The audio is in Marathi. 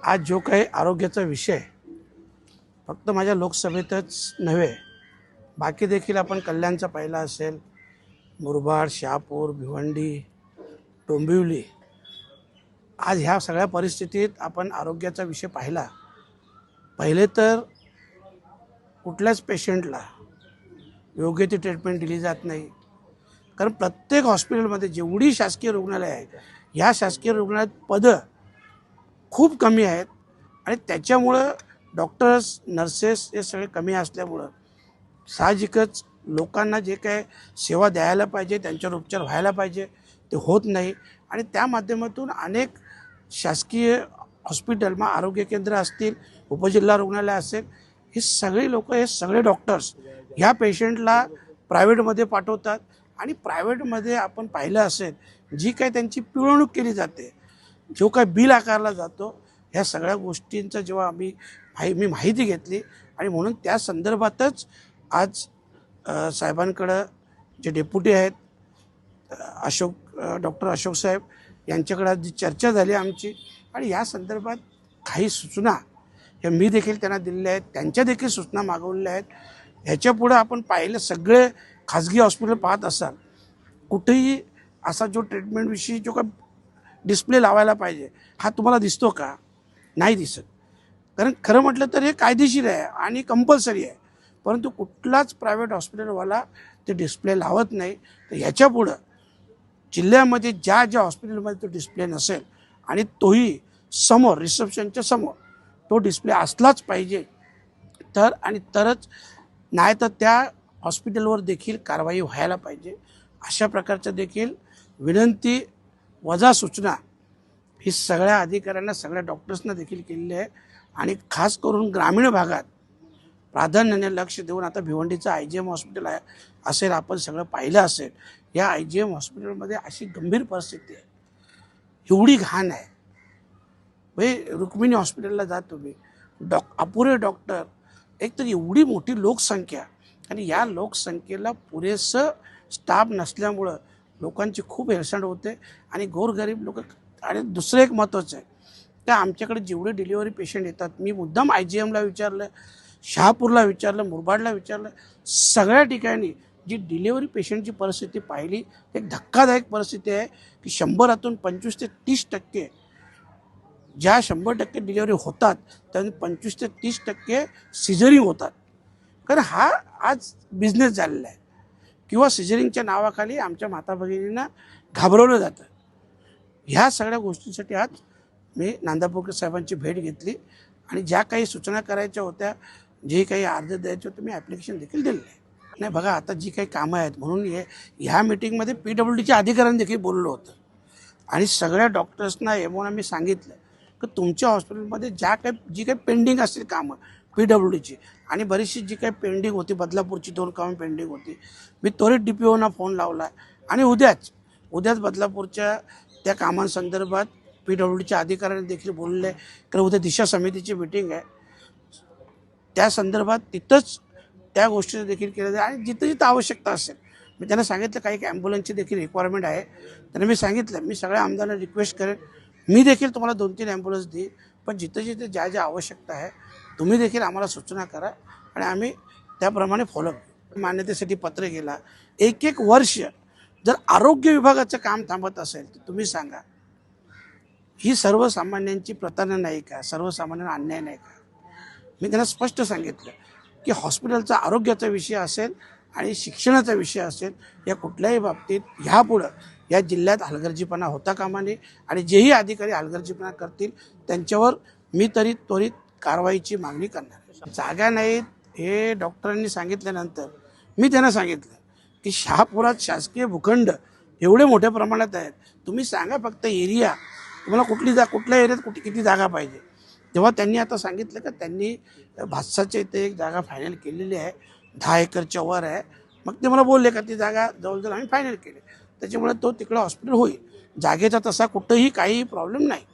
आज जो काही आरोग्याचा विषय फक्त माझ्या लोकसभेतच नव्हे, बाकी देखील आपण कल्याणचा पाहिला असेल, मुरबाड, शहापूर, भिवंडी, डोंबिवली, आज ह्या सगळ्या परिस्थितीत आपण आरोग्याचा विषय पाहिला. पहिले तर कुठल्याच पेशंटला योग्य ती ट्रीटमेंट दिली जात नाही. कारण प्रत्येक हॉस्पिटलमध्ये जेवढी शासकीय रुग्णालय आहे, ह्या शासकीय रुग्णालयात पदं खूप कमी आहेत आणि त्याच्यामुळं डॉक्टर्स, नर्सेस हे सगळे कमी असल्यामुळं साहजिकच लोकांना जे काय सेवा द्यायला पाहिजे, त्यांच्यावर उपचार व्हायला पाहिजे, ते होत नाही. आणि त्या माध्यमातून अनेक शासकीय हॉस्पिटल, मग आरोग्य केंद्र असतील, उपजिल्हा रुग्णालय असेल, हे सगळे लोक, हे सगळे डॉक्टर्स ह्या पेशंटला प्रायव्हेटमध्ये पाठवतात. आणि प्रायव्हेटमध्ये आपण पाहिलं असेल, जी काय त्यांची पिळवणूक केली जाते, जो काय बिल आकारला जातो, ह्या सगळ्या गोष्टींचं जेव्हा मी माहिती घेतली आणि म्हणून त्या संदर्भातच आज साहेबांकडं जे डेप्युटी आहेत डॉक्टर अशोक साहेब यांच्याकडे जी चर्चा झाली आमची, आणि या संदर्भात काही सूचना ह्या मी देखील त्यांना दिलेल्या आहेत, त्यांच्या देखील सूचना मागवलेल्या आहेत. ह्याच्यापुढं आपण पाहिलं, सगळे खाजगी हॉस्पिटल पाहत असाल, कुठेही असा जो ट्रीटमेंटविषयी जो का डिस्प्ले लावायला पाहिजे, हा तुम्हाला दिसतो का? नाही दिसत. कारण खरं म्हटलं तर हे कायदेशीर आहे आणि कंपल्सरी आहे, परंतु कुठलाच प्रायव्हेट हॉस्पिटलवाला ते डिस्प्ले लावत नाही. तर ह्याच्यापुढं जिल्ह्यामध्ये ज्या ज्या हॉस्पिटलमध्ये तो डिस्प्ले नसेल, आणि तोही समोर, रिसेप्शनच्या समोर तो डिस्प्ले असलाच पाहिजे, तरच, नाही तर त्या हॉस्पिटलवर देखील कारवाई व्हायला पाहिजे. अशा प्रकारच्या देखील विनंती वजा सूचना ही सगळ्या अधिकाऱ्यांना, सगळ्या डॉक्टर्सना देखील केलेली आहे. आणि खास करून ग्रामीण भागात प्राधान्याने लक्ष देऊन, आता भिवंडीचं IGM हॉस्पिटल आहे असेल, आपण सगळं पाहिलं असेल, या IGM हॉस्पिटलमध्ये अशी गंभीर परिस्थिती आहे, एवढी घाण आहे. रुक्मिणी हॉस्पिटलला जा तुम्ही, अपुरे डॉक्टर, एक तर एवढी मोठी लोकसंख्या, आणि या लोकसंख्येला पुरेसं स्टाफ नसल्यामुळं लोकांची खूप हेळसांड होते आणि गोरगरीब लोक. आणि दुसरं एक महत्त्वाचं आहे, त्या आमच्याकडे जेवढे डिलिव्हरी पेशंट येतात, मी मुद्दाम IGMला विचारलं, शहापूरला विचारलं, मुरबाडला विचारलं, सगळ्या ठिकाणी जी डिलिव्हरी पेशंटची परिस्थिती पाहिली, एक धक्कादायक परिस्थिती आहे की 100तून 25 ते 30% ज्या 100% डिलिव्हरी होतात, त्यातून 25 ते 30% सिझरिंग होतात. कारण हा आज बिझनेस झालेला आहे, किंवा सिझरिंगच्या नावाखाली आमच्या माता भगिनींना घाबरवलं जातं. ह्या सगळ्या गोष्टींसाठी आज मी नांदापूरकर साहेबांची भेट घेतली आणि ज्या काही सूचना करायच्या होत्या, जे काही अर्ज द्यायचे होते, मी ॲप्लिकेशन देखील दिलेलं आहे. नाही बघा, आता जी काही कामं आहेत, म्हणून ह्या मीटिंगमध्ये PWDच्या अधिकाऱ्यांनी देखील बोललं होतं आणि सगळ्या डॉक्टर्सना MOना मी सांगितलं की तुमच्या हॉस्पिटलमध्ये जी काही पेंडिंग असतील कामं PWDची, आणि बरीचशी जी काही पेंडिंग होती, बदलापूरची 2 कामं पेंडिंग होती, मी त्वरित DPOना फोन लावला आणि उद्याच बदलापूरच्या त्या कामांसंदर्भात PWDच्या अधिकाऱ्यांनी देखील बोलले. कारण उद्या दिशा समितीची मीटिंग आहे, त्या संदर्भात तिथंच त्या गोष्टी देखील केल्या जाईल. आणि जिथं जिथं आवश्यकता असेल, मी त्यांना सांगितलं, काही ॲम्ब्युलन्सची देखील रिक्वायरमेंट आहे, त्यांना मी सांगितलं, मी सगळ्या आमदारांना रिक्वेस्ट करेन, मी देखील तुम्हाला 2-3 ॲम्ब्युलन्स देईन, पण जिथं जिथं ज्या ज्या आवश्यकता आहे, तुम्ही देखील आम्हाला सूचना करा आणि आम्ही त्याप्रमाणे फॉलो करू. मान्यतेसाठी पत्र गेला. 1 वर्ष जर आरोग्य विभागाचं काम थांबत असेल, तर तुम्ही सांगा, ही सर्वसामान्यांची प्रतारणा नाही का? सर्वसामान्यांना अन्याय नाही का? मी त्यांना स्पष्ट सांगितलं की हॉस्पिटलचा आरोग्याचा विषय असेल आणि शिक्षणाचा विषय असेल, या कुठल्याही बाबतीत ह्यापुढं या जिल्ह्यात हलगर्जीपणा होता कामा नये. आणि जेही अधिकारी हलगर्जीपणा करतील, त्यांच्यावर मी तरी त्वरित कारवाईची मागणी करणार. जागा नाहीत हे डॉक्टरांनी सांगितल्यानंतर मी त्यांना सांगितलं की शहापुरात शासकीय भूखंड एवढे मोठ्या प्रमाणात आहेत, तुम्ही सांगा फक्त एरिया, तुम्हाला कुठल्या एरियात किती जागा पाहिजे. तेव्हा त्यांनी आता सांगितलं की त्यांनी भातसाच्या इथे एक जागा फायनल केलेली आहे, 10 एकरच्या वर आहे. मग ते मला बोलले का ती जागा जवळजवळ आम्ही फायनल केली, त्याच्यामुळे तो तिकडं हॉस्पिटल होईल. जागेचा तसा कुठंही काही प्रॉब्लेम नाही.